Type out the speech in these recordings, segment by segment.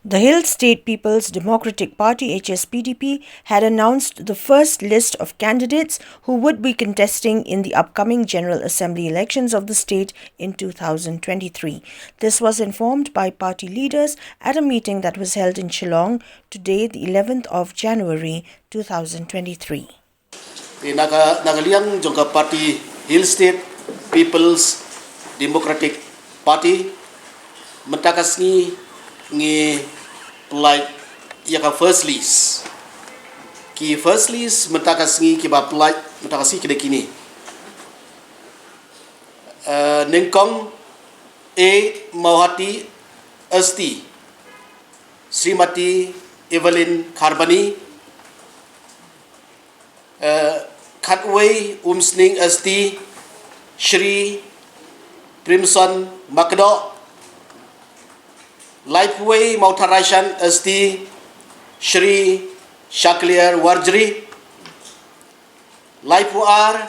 The Hill State People's Democratic Party (Hspdp) had announced the first list of candidates who would be contesting in the upcoming General Assembly elections of the state in 2023. This was informed by party leaders at a meeting that was held in Shillong today, the 11th of January 2023. Nagaliang jongka party Hill State People's Democratic Party mentakasni ngi like yaka first list mentakasni ki ba like mentakasi kide kini nengkong Mauhati Asti Srimati Evelyn Kharbani Khatway Umsning Asti Shri Primson Makdo Lifeway Mautarajan Asti Shri Shaklier Warjri Lifewar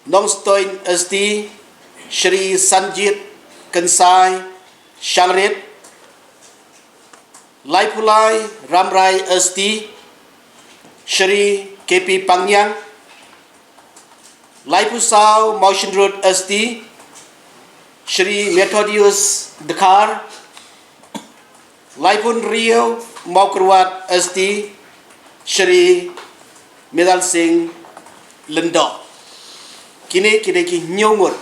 Nongstoin Asti Shri Sanjit Kansai Shangrit Lifulai Ramrai Asti Shri KP Pangyang Laipusau Motion Road Asti Shri Methodius Dekar Laipun Rio Maukrwat Asti Shri Medal Singh Lendo kini ki nyongur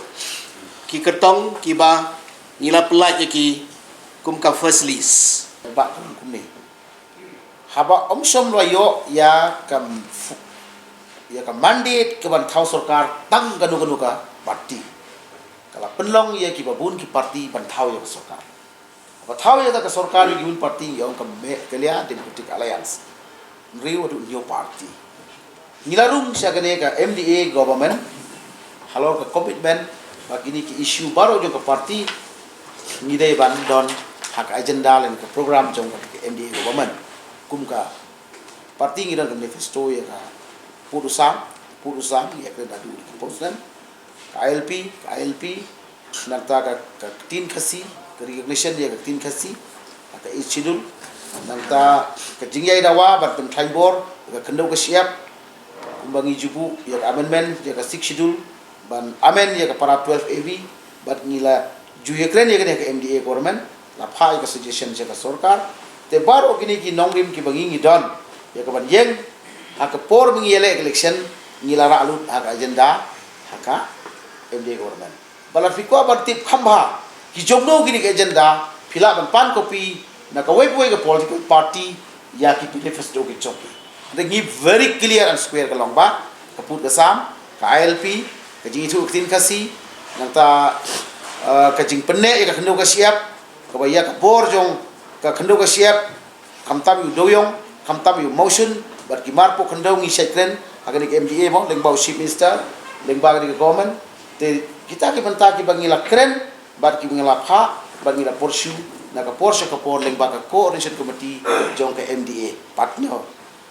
ki kertong ki ba ngila pelaj ki kumka first list ba kumni haba omsom loyo ya kam mandate ke ban thau sarkar tang ganu ka parti kala penlong ya ki babun ki parti ban thau ya sarkar Tahu ya tak sarkar yang parti yang kelia Democratic Alliance, riu tu new party. Nilarung siaga ni ka MDA government, halor ka commitment, bagi ni ki issue baru jong ka parti, nidai bandon hak agenda len ka program jong ka MDA government, kum ka parti ngidan ka manifesto ya ka putusan ya ka dadu ka putusan, KLP, nanti ka tin kasi. Recognition dia ke tin kasi atau ischidul nangta ke jingyai dawa bat pen thaibor ke kendau ke siap kumbangi jubu ya amendment dia ke schedule ban amen ya ke para 12 AV bat ngila juyekren ya ke MDA government la phai ke suggestion ya ke sarkar te baro kini ki nongrim ki bangi ngidon ya ke ban yeng ha ke por mengi election ngila ralut ha agenda ha ka MDA government bala fikwa bat tip khamba ki jomno gini ke agenda phila ban pan kopi na ka wei ke political party ya ki manifesto ke choki the give very clear and square ka longba ka put ka sam ka ILP ka jing itu tin kasi nangta ka jing penne ya ka khndo ka siap ka ba ya ka bor jong ka khndo ka siap khamtam yu doyong khamtam yu motion bar ki marpo khndo ngi sekren agani ke MDA mo lengba chief minister lengba ni government te kita ki banta ki bangila kren bat ki ngela pha bat ngila porsu na ka porsa ka por lengba ka coordination committee jong ka MDA partner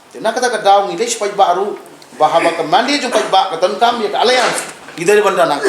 te na kata ka daw ngi lesh paj baru bahaba ka mandi jong paj ba ka tankam ya ka alliance idari banda nang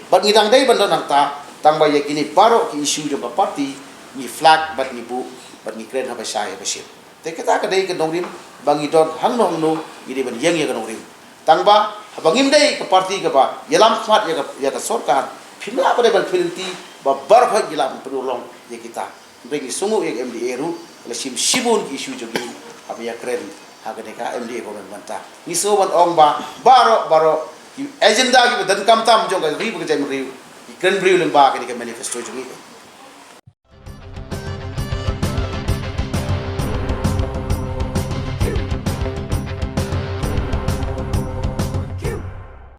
bat ngidang dai banda nang ta tang ba ya kini paro ki issue jong ka party ni flag bat ni bu bat ni kren ha ba sai ba ship te kita ka dai ka dongrim bangi dot hang no idi ban yeng ya ka dongrim tang ba habangim dai ka party ka ba yelam smart ya ka sarkar Pimla pada berfilti babar fai gilam pedulong ya kita bagi sungguh ya MDA ru lesim sibun isu jogi apa ya keren haga deka MDA government manta ni soban ong ba baro agenda ki dan kam tam jong ka ri bekerja meri keren beri leng ba ka manifesto jogi